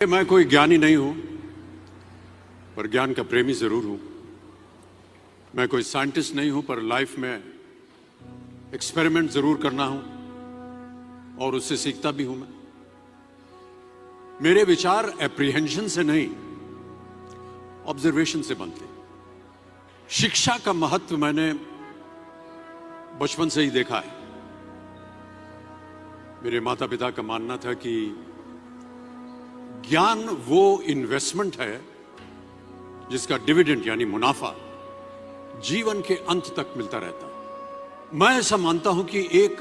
मैं कोई ज्ञानी नहीं हूं, पर ज्ञान का प्रेमी जरूर हूं। मैं कोई साइंटिस्ट नहीं हूं, पर लाइफ में एक्सपेरिमेंट जरूर करना हूं और उससे सीखता भी हूं। मेरे विचार एप्रीहेंशन से नहीं, ऑब्जर्वेशन से बनते। शिक्षा का महत्व मैंने बचपन से ही देखा है। मेरे माता पिता का मानना था कि ज्ञान वो इन्वेस्टमेंट है जिसका डिविडेंड यानी मुनाफा जीवन के अंत तक मिलता रहता। मैं ऐसा मानता हूं कि एक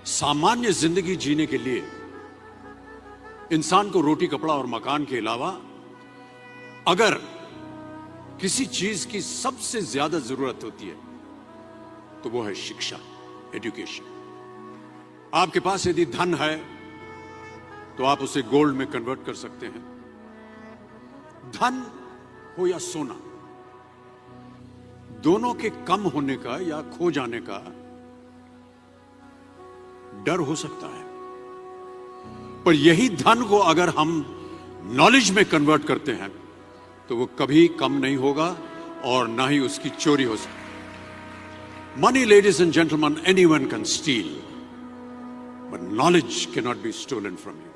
सामान्य जिंदगी जीने के लिए इंसान को रोटी कपड़ा और मकान के अलावा अगर किसी चीज की सबसे ज्यादा जरूरत होती है तो वो है शिक्षा, एजुकेशन। आपके पास यदि धन है तो आप उसे गोल्ड में कन्वर्ट कर सकते हैं। धन हो या सोना, दोनों के कम होने का या खो जाने का डर हो सकता है, पर यही धन को अगर हम नॉलेज में कन्वर्ट करते हैं तो वो कभी कम नहीं होगा और ना ही उसकी चोरी हो सकती। Money, ladies and gentleman, anyone can steal, but knowledge cannot be stolen from you.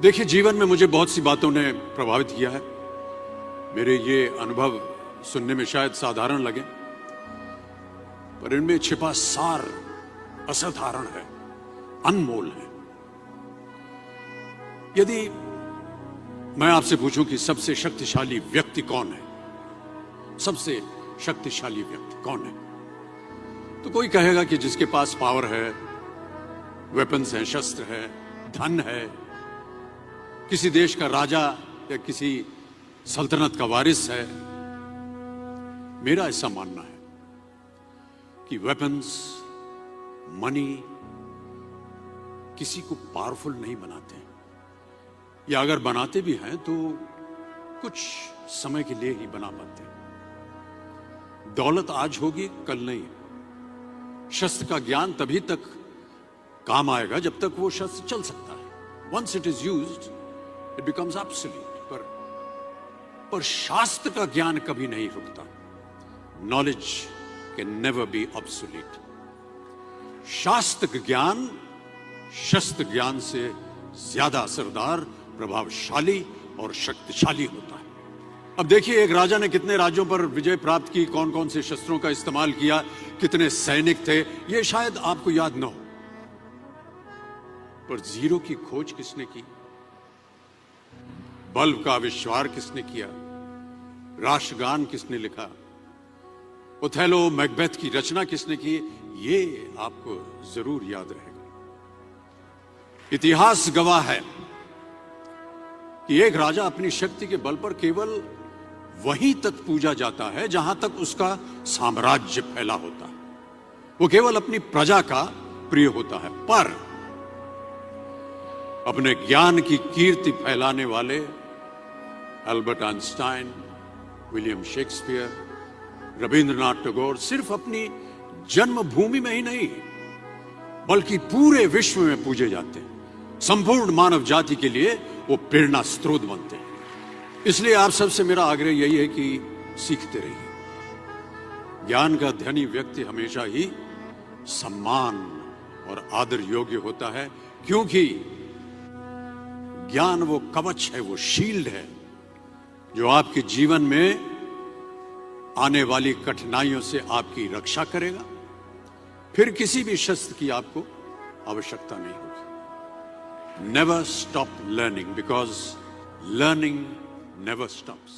देखिए, जीवन में मुझे बहुत सी बातों ने प्रभावित किया है। मेरे ये अनुभव सुनने में शायद साधारण लगे, पर इनमें छिपा सार असाधारण है, अनमोल है। यदि मैं आपसे पूछूं कि सबसे शक्तिशाली व्यक्ति कौन है, सबसे शक्तिशाली व्यक्ति कौन है, तो कोई कहेगा कि जिसके पास पावर है, वेपन्स हैं, शस्त्र है, धन है, किसी देश का राजा या किसी सल्तनत का वारिस है। मेरा ऐसा मानना है कि वेपन्स, मनी किसी को पावरफुल नहीं बनाते, या अगर बनाते भी हैं तो कुछ समय के लिए ही बना पाते हैं। दौलत आज होगी, कल नहीं। शस्त्र का ज्ञान तभी तक काम आएगा जब तक वो शस्त्र चल सकता है। Once it is used it becomes absolute. पर शास्त्र का ज्ञान कभी नहीं रुकता। Knowledge can never be obsolete. शास्त्र ज्ञान शस्त्र ज्ञान से ज्यादा असरदार, प्रभावशाली और शक्तिशाली होता है। अब देखिए, एक राजा ने कितने राज्यों पर विजय प्राप्त की, कौन कौन से शस्त्रों का इस्तेमाल किया, कितने सैनिक थे, यह शायद आपको याद न हो, पर जीरो की खोज किसने की, बल्ब का आविष्कार किसने किया, राष्ट्रगान किसने लिखा, ओथेलो, मैकबेथ की रचना किसने की, ये आपको जरूर याद रहेगा। इतिहास गवाह है कि एक राजा अपनी शक्ति के बल पर केवल वहीं तक पूजा जाता है जहां तक उसका साम्राज्य फैला होता है। वो केवल अपनी प्रजा का प्रिय होता है। पर अपने ज्ञान की कीर्ति फैलाने वाले Albert Einstein, William Shakespeare, Rabindranath Tagore सिर्फ अपनी जन्मभूमि में ही नहीं बल्कि पूरे विश्व में पूजे जाते हैं। संपूर्ण मानव जाति के लिए वो प्रेरणा स्रोत बनते हैं। इसलिए आप सबसे मेरा आग्रह यही है कि सीखते रहिए। ज्ञान का धनी व्यक्ति हमेशा ही सम्मान और आदर योग्य होता है, क्योंकि ज्ञान वो कवच है, वो शील्ड है जो आपके जीवन में आने वाली कठिनाइयों से आपकी रक्षा करेगा। फिर किसी भी शस्त्र की आपको आवश्यकता नहीं होगी। Never stop learning, because learning never stops.